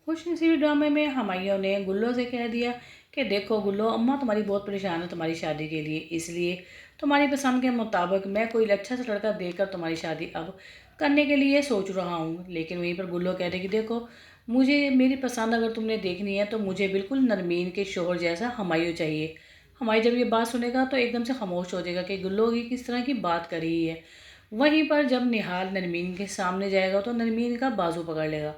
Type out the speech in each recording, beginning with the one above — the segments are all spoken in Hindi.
खुशनसीबी ड्रामे में हुमायूं ने गुल्लो से कह दिया कि देखो गुल्लो, अम्मा तुम्हारी बहुत परेशान है तुम्हारी शादी के लिए, इसलिए तुम्हारी पसंद के मुताबिक मैं कोई अच्छा सा लड़का देखकर तुम्हारी शादी अब करने के लिए सोच रहा हूँ। लेकिन वहीं पर गुल्लो कह रहे कि देखो, मुझे मेरी पसंद अगर तुमने देखनी है तो मुझे बिल्कुल नरमीन के शोहर जैसा हुमायूं चाहिए। हुमायूं जब ये बात सुनेगा तो एकदम से खामोश हो जाएगा कि गुल्लो की किस तरह की बात कर रही है। वहीं पर जब निहाल नरमीन के सामने जाएगा तो नरमीन का बाजू पकड़ लेगा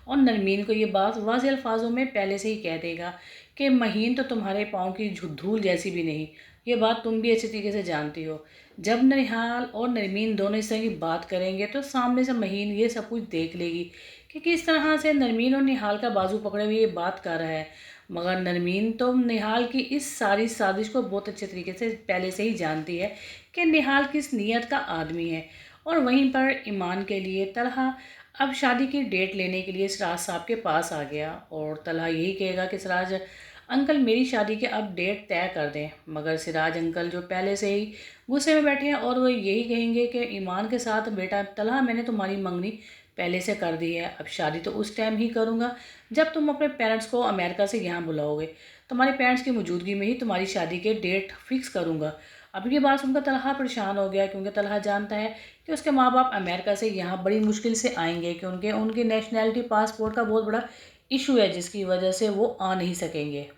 और नरमीन को ये बात वाज़ेह अल्फाजों में पहले से ही कह देगा कि महीन तो तुम्हारे पाँव की धूल जैसी भी नहीं। ये बात तुम भी अच्छी तरीके से जानती हो। जब निहाल और नरमीन दोनों इस तरह की बात करेंगे तो सामने से महीन ये सब कुछ देख लेगी कि किस तरह से नरमीन और निहाल का बाजू पकड़े हुए ये बात कर रहा है। मगर नरमीन तो निहाल की इस सारी साजिश को बहुत अच्छे तरीके से पहले से ही जानती है कि निहाल किस नीयत का आदमी है। और वहीं पर ईमान के लिए तलहा अब शादी की डेट लेने के लिए सिराज साहब के पास आ गया और तलहा यही कहेगा कि सिराज अंकल, मेरी शादी के अब डेट तय कर दें। मगर सिराज अंकल जो पहले से ही गुस्से में बैठे हैं और वो यही कहेंगे कि ईमान के साथ बेटा तलहा, मैंने तुम्हारी मंगनी पहले से कर दी है, अब शादी तो उस टाइम ही करूँगा जब तुम अपने पेरेंट्स को अमेरिका से यहाँ बुलाओगे। तुम्हारे पेरेंट्स की मौजूदगी में ही तुम्हारी शादी के डेट फिक्स करूँगा। अब ये बात सुनकर तलहा परेशान हो गया क्योंकि तलहा जानता है कि उसके माँ बाप अमेरिका से यहाँ बड़ी मुश्किल से आएंगे, कि उनके उनकी नेशनैलिटी पासपोर्ट का बहुत बड़ा इशू है जिसकी वजह से वो आ नहीं सकेंगे।